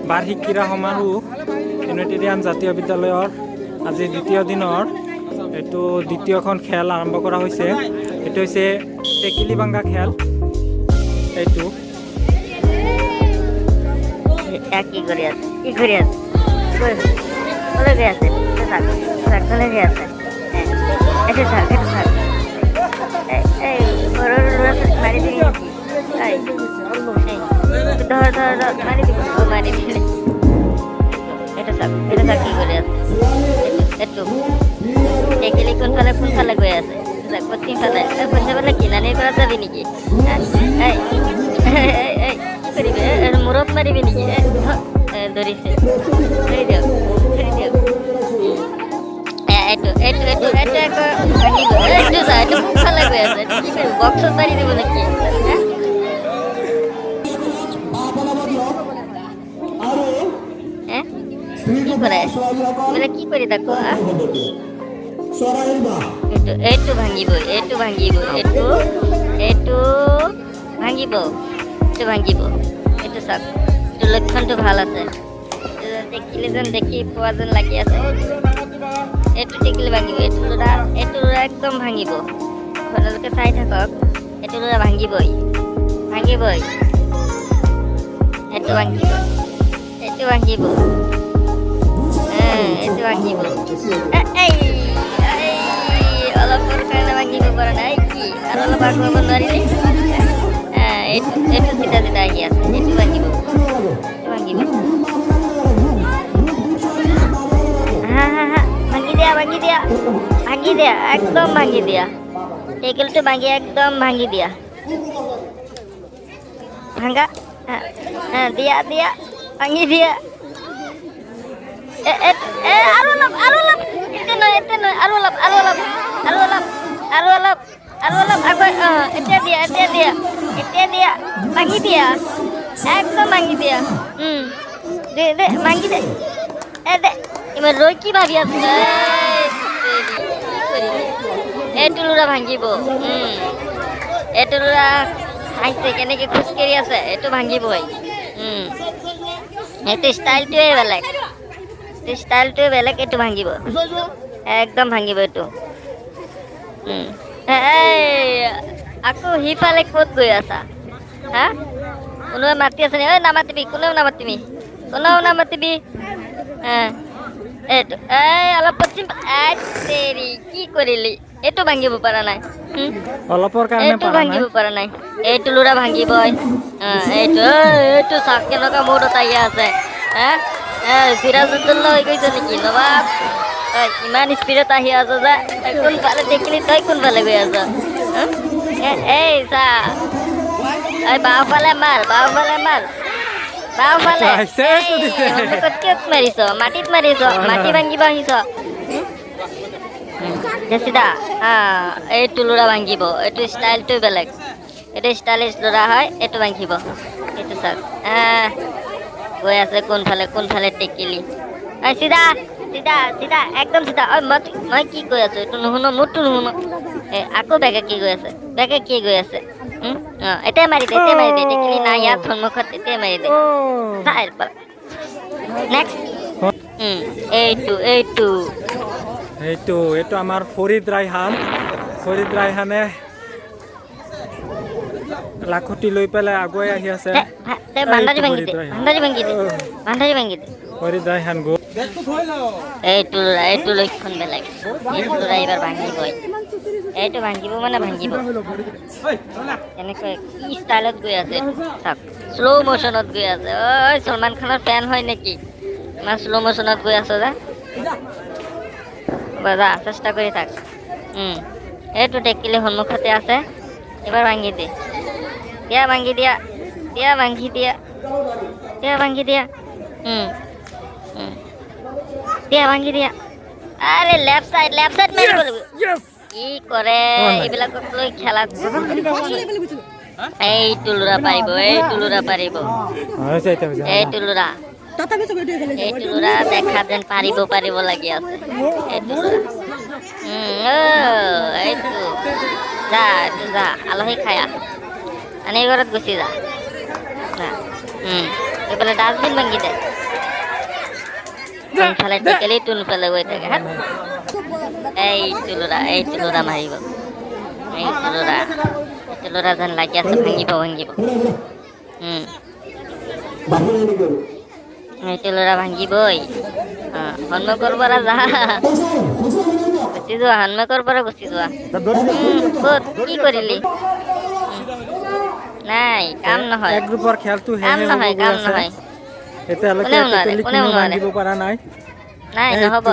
বাৰ্ষিক ক্ৰীড়া সমাৰোহ ইউনিটেৰিয়াম জাতীয় বিদ্যালয়ৰ আজি দ্বিতীয় দিনৰ এইটো দ্বিতীয়খন খেল আৰম্ভ কৰা হৈছে। এইটো হৈছে টেকেলি ভাঙা খেল। এইটো কি কৰি আছে কলৈ গৈ আছে কলৈ গৈ আছে এইটো চাওক এই ঘৰৰ ল'ৰা ছোৱালী মাৰি দিবি নেকি ধৰ মাৰি দিবি এইটো চাওক কি কৰি আছে এইটো টেকেলি কোনফালে গৈ আছে পশ্চিমফালে পশ্চিমফালে কিনানিৰ পৰা যাবি নেকি কি কৰিবি মূৰত মাৰিবি নেকি ধৰিছে ধৰি দিয়ক এইটো আকৌ ভাঙিব এইটো কোনফালে গৈ আছে কি কৰিবি বক্সত মাৰি দিব নেকি কি কৰে বোলে কি কৰি থাকো এইটো ভাঙিব এইটো ভাঙিব এইটো চাওক এইটো লক্ষণটো ভাল আছে দেখিলে যেন দেখি পোৱা যেন লাগি আছে এইটো টেকেলি ভাঙিব এইটো ল'ৰা একদম ভাঙিব আপোনালোকে চাই থাকক এইটো ল'ৰা ভাঙিবই এইটো ভাঙিব অলপৰ কাৰণে ভাঙিব পৰা নাই কি আৰু অলপ আগুৱাব নোৱাৰিলে এইটো চিধা আহি আছে এইটো ভাঙিব ভাঙি দিয়া একদম ভাঙি দিয়া টেকেলটো একদম ভাঙি দিয়া ভাঙা দিয়া ভাঙি দিয়া আৰু অলপ এতিয়া নহয় আৰু অলপ আগুৱাই এতিয়া দিয়া ভাঙি দিয়া একদম ভাঙি দিয়া ভাঙি দে ইমান ৰৈ কি ভাবি আছে এইটো ল'ৰা ভাঙিব এইটো ল'ৰা আহিছে কেনেকে খোজকাঢ়ি আছে এইটো ভাঙিবই এইটো ষ্টাইলটোৱে বেলেগ এইটো ভাঙিব একদম ভাঙিব এইটো আকৌ সিফালে ক'ত গৈ আছা কোনোবাই মাতি আছে নি নামাতিবি কোনেও নামাতিবি এইটো অলপ পশ্চিম কি কৰিলি এইটো ভাঙিব পৰা নাই এইটো ভাঙিব পৰা নাই এইটো ল'ৰা ভাঙিবই এইটো চাওক কেনেকুৱা মূৰত আহি আছে চিৰাজুদ্দৌলা হৈ গৈছে নেকি নবাব ইমান স্পীডত আহি আছ যে কোনফালে দেখিলি তই কোনফালে গৈ আছ এই চা বাওঁফালে মাৰ কিয় মাৰিছ মাটিত মাৰিছ মাটি ভাঙিব আহিছ চিধা এইটো ল'ৰা ভাঙিব এইটো ষ্টাইলটো বেলেগ এইটো ষ্টাইলিছ ল'ৰা হয় এইটো ভাঙিব এইটো চাওক গৈ আছে কোনফালে টেকেলি চিধা একদম চিধা মই কি কৈ আছো এইটো নুশুনো মোৰটো নুশুনো আকৌ বেগে কি গৈ আছে এতিয়াই মাৰি দে টেকেলি নাই ইয়াত সন্মুখত এতিয়াই মাৰি দে নেক্সট এইটো আমাৰ ফৰিদ ৰাইহানে লাখুটি লৈ পেলাই আগুৱাই আহি আছে ফৰিদ ৰাইহান গ'ল এইটো লক্ষণ বেলেগ এইটো ল'ৰা এইবাৰ ভাঙিবই এইটো ভাঙিব এনেকৈ কি ষ্টাইলত গৈ আছে চাওক শ্ল' মোশ্যনত গৈ আছে সলমান খানৰ ফেন হয় নেকি ইমান শ্ল' মোশ্যনত গৈ আছ যে যা চেষ্টা কৰি থাক এইটো টেকেলি সন্মুখতে আছে এবাৰ ভাঙি দে ভাঙি দিয়া আৰে লেফট সাইড মাৰিব লাগিব কি কৰে এইবিলাকক লৈ খেলা এইটো ল'ৰা পাৰিব এইটো ল'ৰা দেখা যেন পাৰিব লাগি আছে এইটো যা আলহী খায়া আনি ঘৰত গুচি যা এইফালে ডাষ্টবিন ভাঙি দে কোনফালে টেকেলি কোনফালে গৈ থাকে হা এই তুলুৰা মাৰিব এই তুলুৰা যেন লাগি আছে ভাঙিব এই তুলুৰা ভাঙিবই সন্মুখৰ পৰা যা গুচি যোৱা সন্মুখৰ পৰা গুচি যোৱা ক'ত কি কৰিলি নাই কাম নহয় এক গ্ৰুপৰ খেলটো কাম নহয় এতিয়ালৈকে কোনেও নোৱাৰে, টেকেলি কোনেও কোনো নোৱাৰে। ভাঙিব পৰা নাই নাই নহ'ব